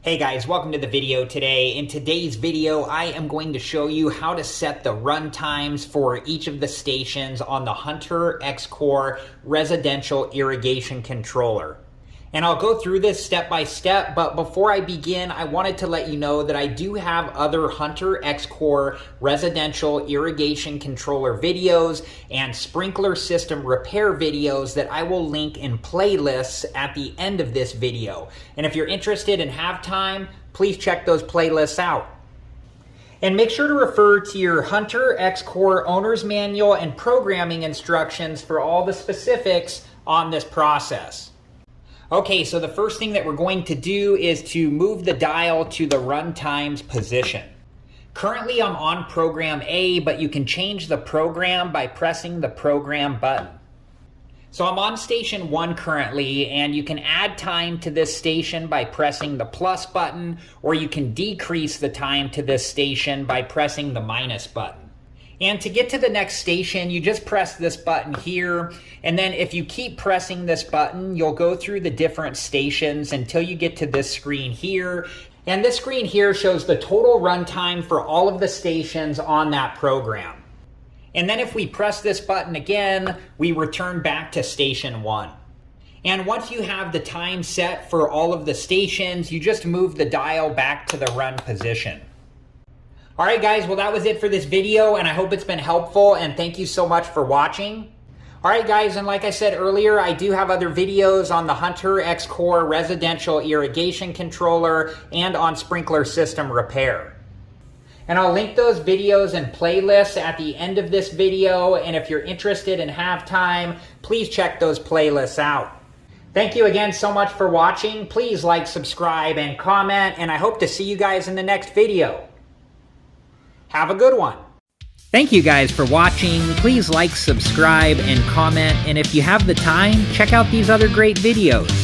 Hey guys, welcome to the video today. In today's video, I am going to show you how to set the run times for each of the stations on the Hunter X-Core residential irrigation controller. And I'll go through this step by step, but before I begin, I wanted to let you know that I do have other Hunter X-Core residential irrigation controller videos and sprinkler system repair videos that I will link in playlists at the end of this video. And if you're interested and have time, please check those playlists out. And make sure to refer to your Hunter X-Core owner's manual and programming instructions for all the specifics on this process. Okay, so the first thing that we're going to do is to move the dial to the run times position. Currently I'm on program A, but you can change the program by pressing the program button. So I'm on station 1 currently, and you can add time to this station by pressing the plus button, or you can decrease the time to this station by pressing the minus button. And to get to the next station, you just press this button here, and then if you keep pressing this button, you'll go through the different stations until you get to this screen here. And this screen here shows the total runtime for all of the stations on that program. And then if we press this button again, we return back to station 1. And once you have the time set for all of the stations, you just move the dial back to the run position. Alright guys, well that was it for this video, and I hope it's been helpful, and thank you so much for watching. Alright guys, and like I said earlier, I do have other videos on the Hunter X-Core residential irrigation controller and on sprinkler system repair. And I'll link those videos and playlists at the end of this video, and if you're interested and have time, please check those playlists out. Thank you again so much for watching. Please like, subscribe, and comment, and I hope to see you guys in the next video. Have a good one. Thank you guys for watching. Please like, subscribe, and comment. And if you have the time, check out these other great videos.